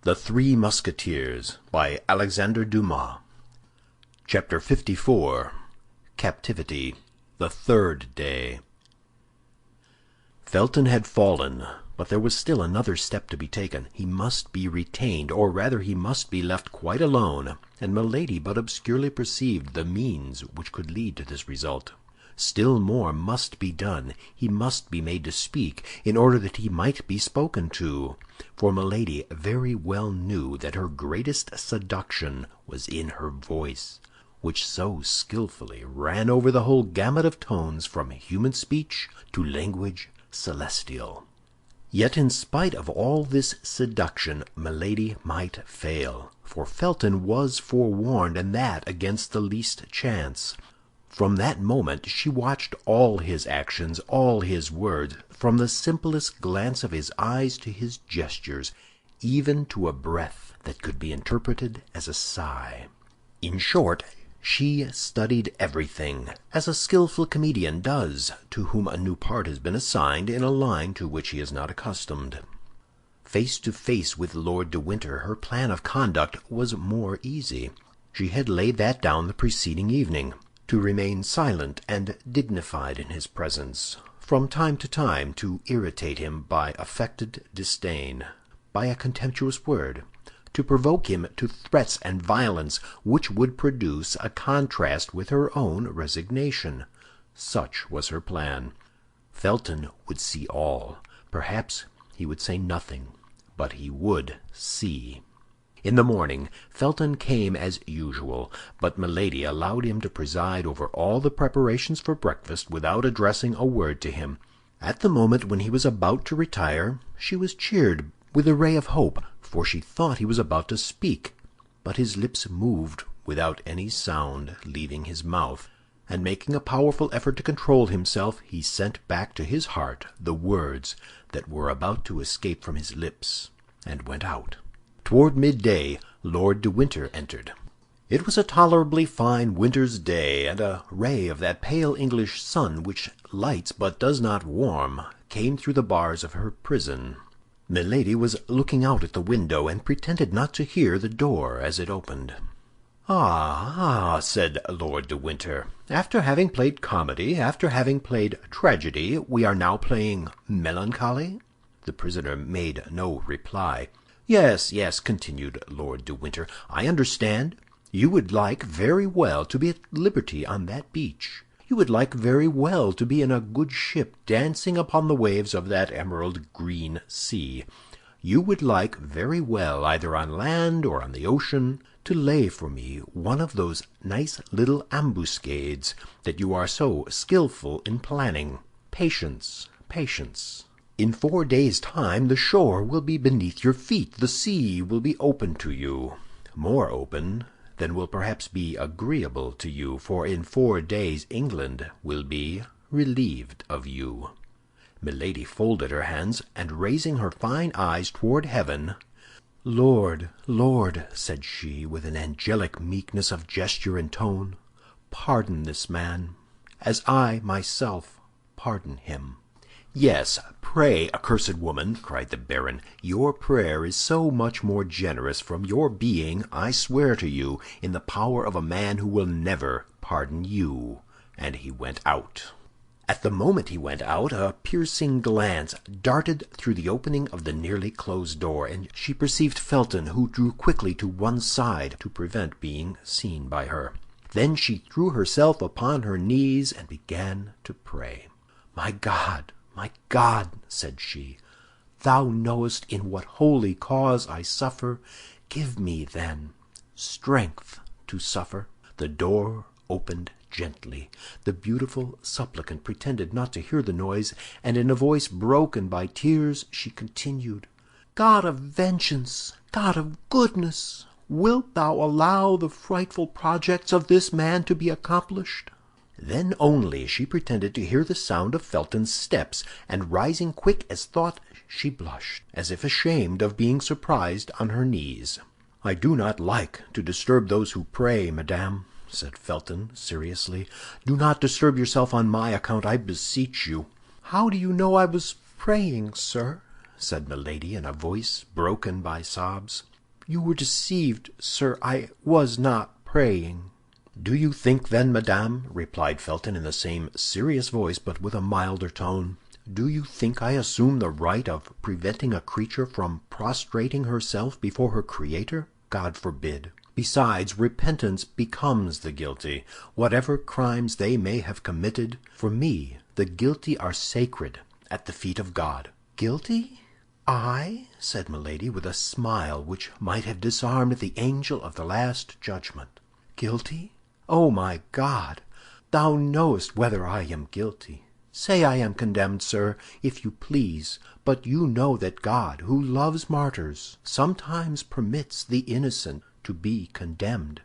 The Three Musketeers by Alexandre Dumas. Chapter 54. Captivity. The Third Day. Felton had fallen, but there was still another step to be taken. He must be retained, or rather he must be left quite alone, and Milady but obscurely perceived the means which could lead to this result. Still more must be done. He must be made to speak, in order that he might be spoken to. For Milady very well knew that her greatest seduction was in her voice, which so skillfully ran over the whole gamut of tones from human speech to language celestial. Yet in spite of all this seduction, Milady might fail, for Felton was forewarned, and that against the least chance. From that moment she watched all his actions, all his words, from the simplest glance of his eyes to his gestures, even to a breath that could be interpreted as a sigh. In short, she studied everything, as a skillful comedian does, to whom a new part has been assigned in a line to which he is not accustomed. Face to face with Lord de Winter, her plan of conduct was more easy. She had laid that down the preceding evening, to remain silent and dignified in his presence, from time to time to irritate him by affected disdain, by a contemptuous word, to provoke him to threats and violence which would produce a contrast with her own resignation. Such was her plan. Felton would see all. Perhaps he would say nothing, but he would see. In the morning, Felton came as usual, but Milady allowed him to preside over all the preparations for breakfast without addressing a word to him. At the moment when he was about to retire, she was cheered with a ray of hope, for she thought he was about to speak. But his lips moved without any sound leaving his mouth, and making a powerful effort to control himself, he sent back to his heart the words that were about to escape from his lips, and went out. Toward midday, Lord de Winter entered. It was a tolerably fine winter's day, and a ray of that pale English sun which lights but does not warm came through the bars of her prison. Milady was looking out at the window, and pretended not to hear the door as it opened. "Ah, said Lord de Winter, after having played comedy, after having played tragedy, we are now playing melancholy?" The prisoner made no reply. "Yes, yes," continued Lord de Winter, "I understand. You would like very well to be at liberty on that beach. You would like very well to be in a good ship dancing upon the waves of that emerald green sea. You would like very well, either on land or on the ocean, to lay for me one of those nice little ambuscades that you are so skillful in planning. Patience, patience. In 4 days' time the shore will be beneath your feet, the sea will be open to you, more open than will perhaps be agreeable to you, for in 4 days England will be relieved of you." Milady folded her hands, and raising her fine eyes toward heaven, "Lord, Lord," said she, with an angelic meekness of gesture and tone, "pardon this man, as I myself pardon him." "Yes, pray, accursed woman," cried the baron. "Your prayer is so much more generous from your being, I swear to you, in the power of a man who will never pardon you." And he went out. At the moment he went out, a piercing glance darted through the opening of the nearly closed door, and she perceived Felton, who drew quickly to one side to prevent being seen by her. Then she threw herself upon her knees and began to pray. "My God," said she, "Thou knowest in what holy cause I suffer. Give me, then, strength to suffer." The door opened gently. The beautiful supplicant pretended not to hear the noise, and in a voice broken by tears she continued, "God of vengeance, God of goodness, wilt thou allow the frightful projects of this man to be accomplished?" Then only she pretended to hear the sound of Felton's steps, and rising quick as thought, she blushed, as if ashamed of being surprised on her knees. "I do not like to disturb those who pray, madame," said Felton, seriously. "Do not disturb yourself on my account, I beseech you." "How do you know I was praying, sir?" said Milady in a voice broken by sobs. You were deceived, sir. I was not praying." "Do you think, then, madame," replied Felton in the same serious voice, but with a milder tone, "do you think I assume the right of preventing a creature from prostrating herself before her Creator? God forbid! Besides, repentance becomes the guilty, whatever crimes they may have committed. For me, the guilty are sacred at the feet of God." "Guilty? I?" said Milady, with a smile which might have disarmed the angel of the last judgment. "Guilty? Oh, my God! Thou knowest whether I am guilty. Say I am condemned, sir, if you please, but you know that God, who loves martyrs, sometimes permits the innocent to be condemned."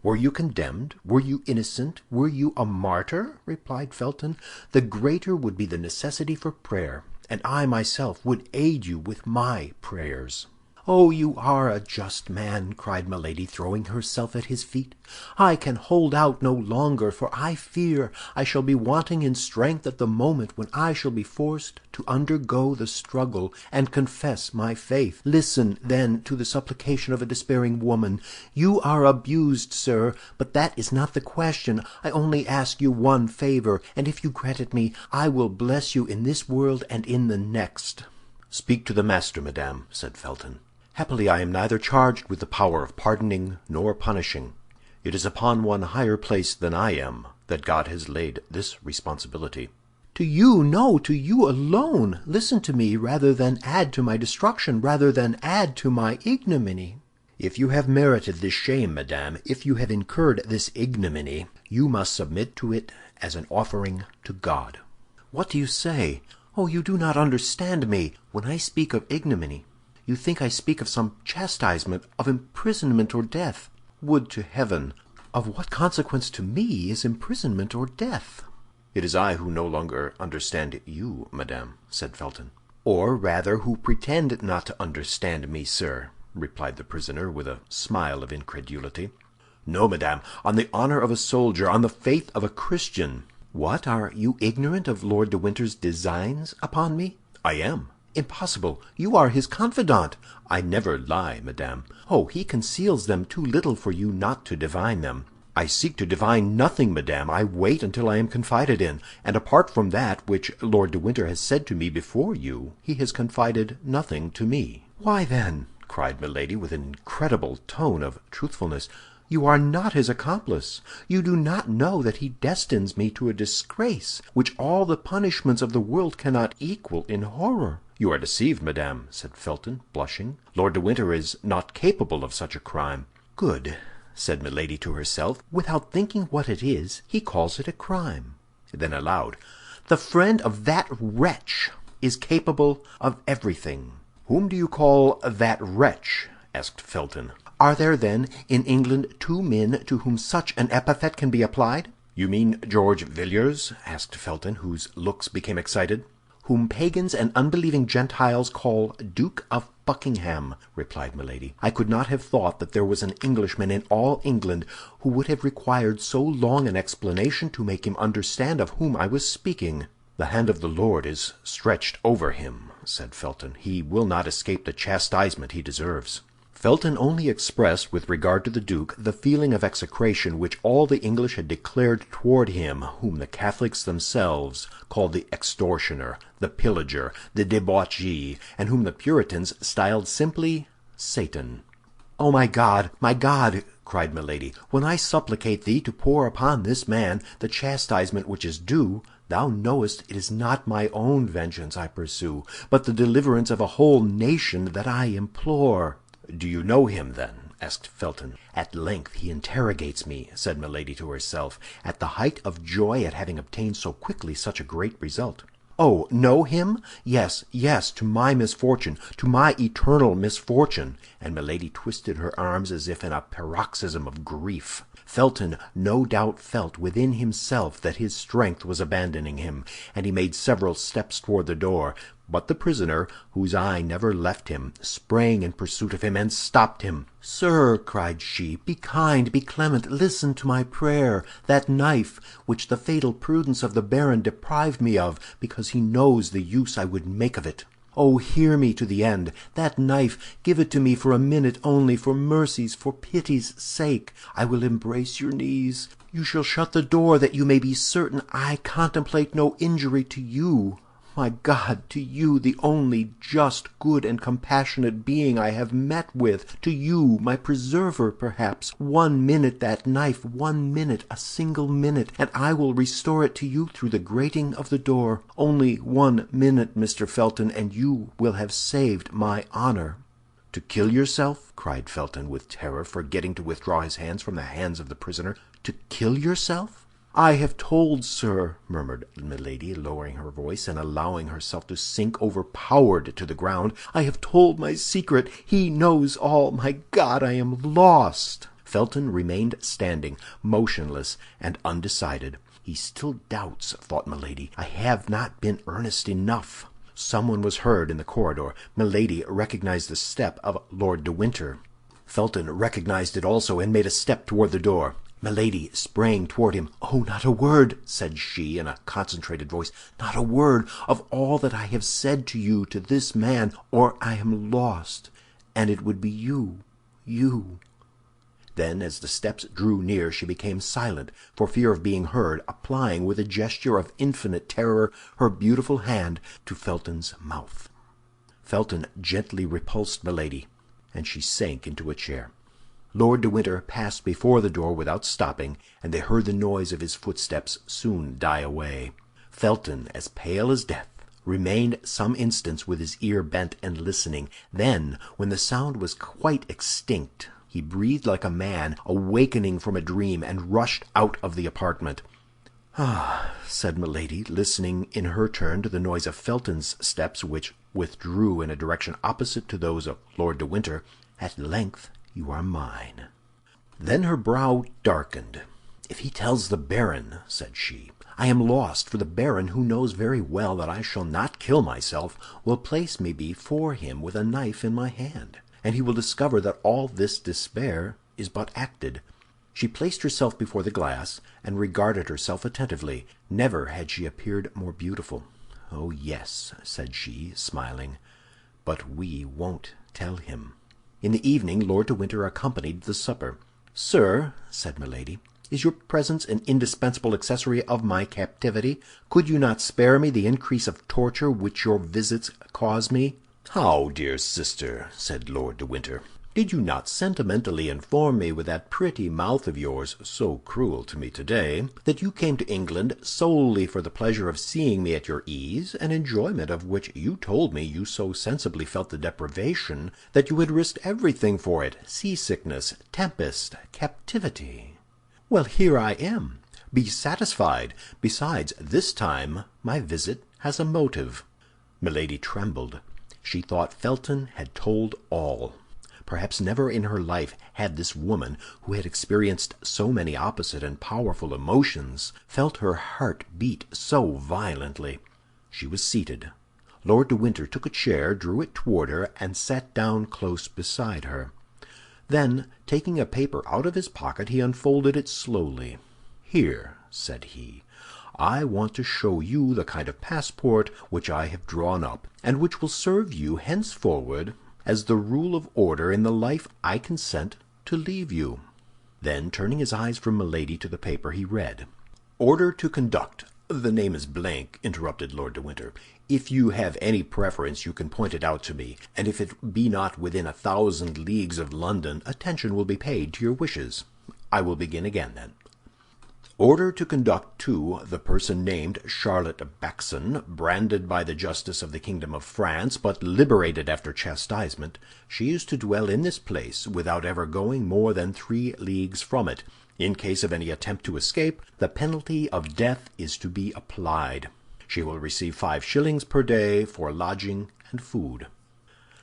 "Were you condemned? Were you innocent? Were you a martyr?" replied Felton. "The greater would be the necessity for prayer, and I myself would aid you with my prayers." "Oh, you are a just man!" cried Milady, throwing herself at his feet. "I can hold out no longer, for I fear I shall be wanting in strength at the moment when I shall be forced to undergo the struggle and confess my faith. Listen, then, to the supplication of a despairing woman. You are abused, sir, but that is not the question. I only ask you one favor, and if you grant it me, I will bless you in this world and in the next." "Speak to the master, madame," said Felton. "Happily I am neither charged with the power of pardoning nor punishing. It is upon one higher placed than I am that God has laid this responsibility." "To you, no, to you alone. Listen to me, rather than add to my destruction, rather than add to my ignominy." "If you have merited this shame, madame, if you have incurred this ignominy, you must submit to it as an offering to God." "What do you say? Oh, you do not understand me. When I speak of ignominy, you think I speak of some chastisement, of imprisonment or death. Would to heaven! Of what consequence to me is imprisonment or death?" "It is I who no longer understand you, madame," said Felton. "Or rather, who pretend not to understand me, sir," replied the prisoner, with a smile of incredulity. "No, madame, on the honor of a soldier, on the faith of a Christian." "What, are you ignorant of Lord de Winter's designs upon me?" "I am." "Impossible! You are his confidant." "I never lie, madame." "Oh, he conceals them too little for you not to divine them." "I seek to divine nothing, madame. I wait until I am confided in, and apart from that which Lord de Winter has said to me before you, he has confided nothing to me." "Why, then," cried Milady, with an incredible tone of truthfulness, "you are not his accomplice. You do not know that he destines me to a disgrace which all the punishments of the world cannot equal in horror." "You are deceived, madame," said Felton, blushing. "Lord de Winter is not capable of such a crime." "Good," said Milady to herself. "Without thinking what it is, he calls it a crime." Then aloud, "The friend of that wretch is capable of everything." "Whom do you call that wretch?" asked Felton. "Are there, then, in England 2 men to whom such an epithet can be applied?" "You mean George Villiers?" asked Felton, whose looks became excited. "Whom pagans and unbelieving Gentiles call Duke of Buckingham," replied Milady. "I could not have thought that there was an Englishman in all England who would have required so long an explanation to make him understand of whom I was speaking." "The hand of the Lord is stretched over him," said Felton. "He will not escape the chastisement he deserves." Felton only expressed, with regard to the duke, the feeling of execration which all the English had declared toward him whom the Catholics themselves called the extortioner, the pillager, the debauchee, and whom the Puritans styled simply Satan. "Oh, my God, cried Milady, "when I supplicate thee to pour upon this man the chastisement which is due, thou knowest it is not my own vengeance I pursue, but the deliverance of a whole nation that I implore." "Do you know him, then?" asked Felton. "At length he interrogates me," said Milady to herself, at the height of joy at having obtained so quickly such a great result. "Oh, know him? Yes, yes, to my misfortune, to my eternal misfortune!" And Milady twisted her arms as if in a paroxysm of grief. Felton no doubt felt within himself that his strength was abandoning him, and he made several steps toward the door. But the prisoner, whose eye never left him, sprang in pursuit of him and stopped him. "Sir," cried she, "be kind, be clement, listen to my prayer. That knife, which the fatal prudence of the baron deprived me of, because he knows the use I would make of it." Oh, hear me to the end. That knife, give it to me for a minute only, for mercy's, for pity's sake. I will embrace your knees. You shall shut the door, that you may be certain I contemplate no injury to you. My God, to you, the only just, good, and compassionate being I have met with, to you, my preserver, perhaps. 1 minute that knife, 1 minute, a single minute, and I will restore it to you through the grating of the door. Only 1 minute, Mr. Felton, and you will have saved my honor." "To kill yourself?" cried Felton with terror, forgetting to withdraw his hands from the hands of the prisoner. "To kill yourself?" "I have told, sir," murmured Milady, lowering her voice and allowing herself to sink overpowered to the ground, "I have told my secret. He knows all. My God, I am lost!" Felton remained standing, motionless and undecided. "He still doubts," thought Milady. "I have not been earnest enough." Someone was heard in the corridor. Milady recognized the step of Lord de Winter. Felton recognized it also, and made a step toward the door. Milady sprang toward him. "Oh, not a word," said she, in a concentrated voice, "not a word of all that I have said to you, to this man, or I am lost, and it would be you." Then, as the steps drew near, she became silent, for fear of being heard, applying with a gesture of infinite terror her beautiful hand to Felton's mouth. Felton gently repulsed Milady, and she sank into a chair. Lord de Winter passed before the door without stopping, and they heard the noise of his footsteps soon die away. Felton, as pale as death, remained some instants with his ear bent and listening. Then, when the sound was quite extinct, he breathed like a man awakening from a dream, and rushed out of the apartment. "Ah," said Milady, listening in her turn to the noise of Felton's steps, which withdrew in a direction opposite to those of Lord de Winter, "at length you are mine." Then her brow darkened. "If he tells the Baron," said she, "I am lost, for the Baron, who knows very well that I shall not kill myself, will place me before him with a knife in my hand, and he will discover that all this despair is but acted." She placed herself before the glass, and regarded herself attentively. Never had she appeared more beautiful. "Oh, yes," said she, smiling, "but we won't tell him." In the evening Lord de Winter accompanied the supper. "Sir," said Milady, "is your presence an indispensable accessory of my captivity? Could you not spare me the increase of torture which your visits cause me?" "How, dear sister?" said Lord de Winter. "Did you not sentimentally inform me with that pretty mouth of yours, so cruel to me today, that you came to England solely for the pleasure of seeing me at your ease, an enjoyment of which you told me you so sensibly felt the deprivation that you had risked everything for it, seasickness, tempest, captivity? Well, here I am. Be satisfied. Besides, this time my visit has a motive." Milady trembled. She thought Felton had told all. Perhaps never in her life had this woman, who had experienced so many opposite and powerful emotions, felt her heart beat so violently. She was seated. Lord de Winter took a chair, drew it toward her, and sat down close beside her. Then, taking a paper out of his pocket, he unfolded it slowly. "Here," said he, "I want to show you the kind of passport which I have drawn up, and which will serve you henceforward as the rule of order in the life I consent to leave you." Then, turning his eyes from Milady to the paper, he read, "Order to conduct—" "The name is blank," interrupted Lord de Winter. "If you have any preference, you can point it out to me, and if it be not within 1,000 leagues of London, attention will be paid to your wishes. I will begin again, then. Order to conduct to the person named Charlotte Backson, branded by the justice of the kingdom of France, but liberated after chastisement. She is to dwell in this place without ever going more than 3 leagues from it. In case of any attempt to escape, the penalty of death is to be applied. She will receive 5 shillings per day for lodging and food."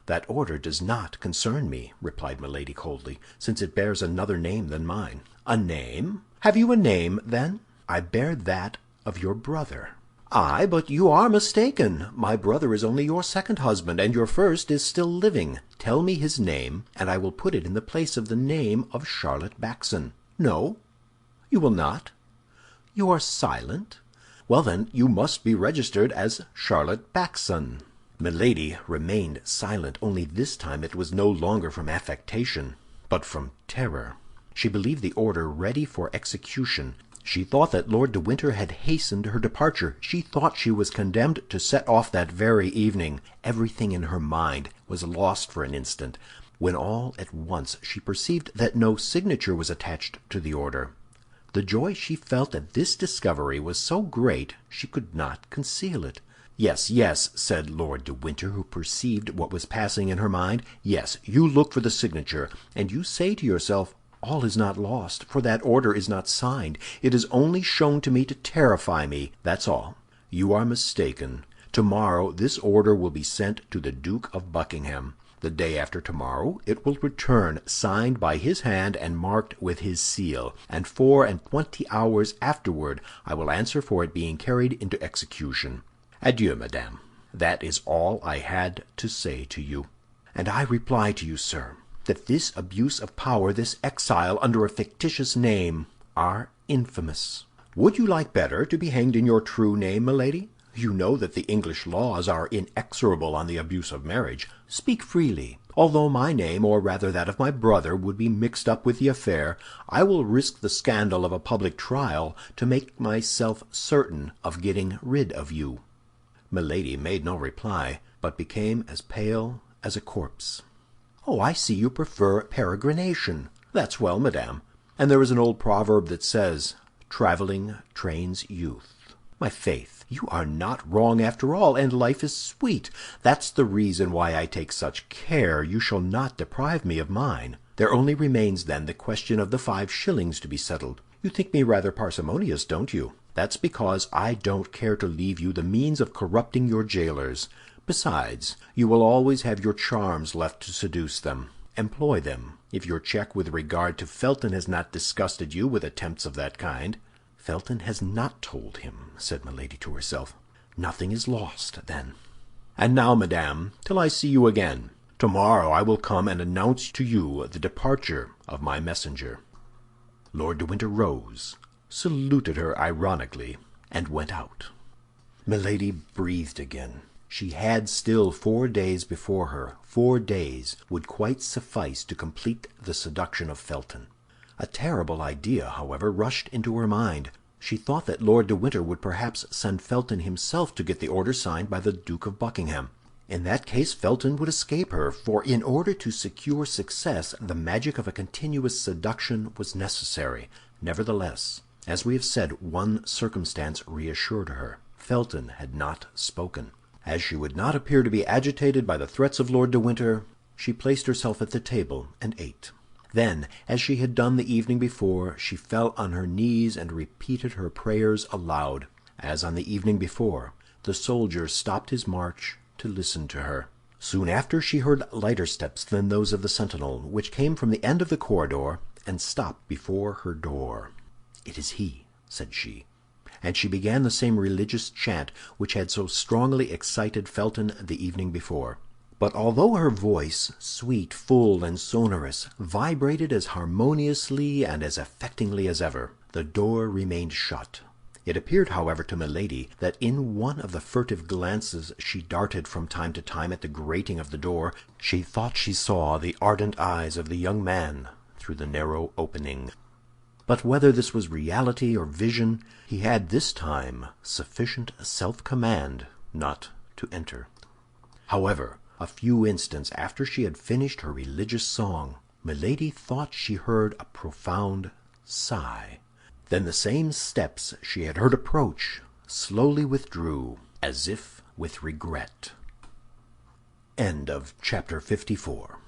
"That order does not concern me," replied Milady coldly, "since it bears another name than mine." "A name? Have you a name, then?" "I bear that of your brother." "Aye, but you are mistaken. My brother is only your second husband, and your first is still living. Tell me his name, and I will put it in the place of the name of Charlotte Backson." "No, you will not. You are silent. Well, then, you must be registered as Charlotte Backson." Milady remained silent, only this time it was no longer from affectation, but from terror. She believed the order ready for execution. She thought that Lord de Winter had hastened her departure. She thought she was condemned to set off that very evening. Everything in her mind was lost for an instant, when all at once she perceived that no signature was attached to the order. The joy she felt at this discovery was so great she could not conceal it. "Yes, yes," said Lord de Winter, who perceived what was passing in her mind. "Yes, you look for the signature, and you say to yourself, 'All is not lost, for that order is not signed. It is only shown to me to terrify me.' That's all. You are mistaken. Tomorrow this order will be sent to the Duke of Buckingham. The day after tomorrow it will return, signed by his hand and marked with his seal, and 24 hours afterward I will answer for it being carried into execution. Adieu, madame. That is all I had to say to you." "And I reply to you, sir, that this abuse of power, this exile under a fictitious name, are infamous." "Would you like better to be hanged in your true name, Milady? You know that the English laws are inexorable on the abuse of marriage. Speak freely. Although my name, or rather that of my brother, would be mixed up with the affair, I will risk the scandal of a public trial to make myself certain of getting rid of you." Milady made no reply, but became as pale as a corpse. "Oh, I see you prefer peregrination. That's well, madame. And there is an old proverb that says, 'Traveling trains youth.' My faith, you are not wrong after all, and life is sweet. That's the reason why I take such care you shall not deprive me of mine. There only remains, then, the question of the 5 shillings to be settled. You think me rather parsimonious, don't you? That's because I don't care to leave you the means of corrupting your jailers. Besides, you will always have your charms left to seduce them. Employ them, if your check with regard to Felton has not disgusted you with attempts of that kind." "Felton has not told him," said Milady to herself. "Nothing is lost, then." "And now, madame, till I see you again. Tomorrow I will come and announce to you the departure of my messenger." Lord de Winter rose, saluted her ironically, and went out. Milady breathed again. She had still 4 days before her. 4 days would quite suffice to complete the seduction of Felton. A terrible idea, however, rushed into her mind. She thought that Lord de Winter would perhaps send Felton himself to get the order signed by the Duke of Buckingham. In that case Felton would escape her, for in order to secure success the magic of a continuous seduction was necessary. Nevertheless, as we have said, one circumstance reassured her. Felton had not spoken. As she would not appear to be agitated by the threats of Lord de Winter, she placed herself at the table and ate. Then, as she had done the evening before, she fell on her knees and repeated her prayers aloud. As on the evening before, the soldier stopped his march to listen to her. Soon after she heard lighter steps than those of the sentinel, which came from the end of the corridor and stopped before her door. "It is he," said she, and she began the same religious chant which had so strongly excited Felton the evening before. But although her voice, sweet, full, and sonorous, vibrated as harmoniously and as affectingly as ever, the door remained shut. It appeared, however, to Milady that in one of the furtive glances she darted from time to time at the grating of the door, she thought she saw the ardent eyes of the young man through the narrow opening. But whether this was reality or vision, he had this time sufficient self-command not to enter. However, a few instants after she had finished her religious song, Milady thought she heard a profound sigh. Then the same steps she had heard approach slowly withdrew, as if with regret. End of chapter 54.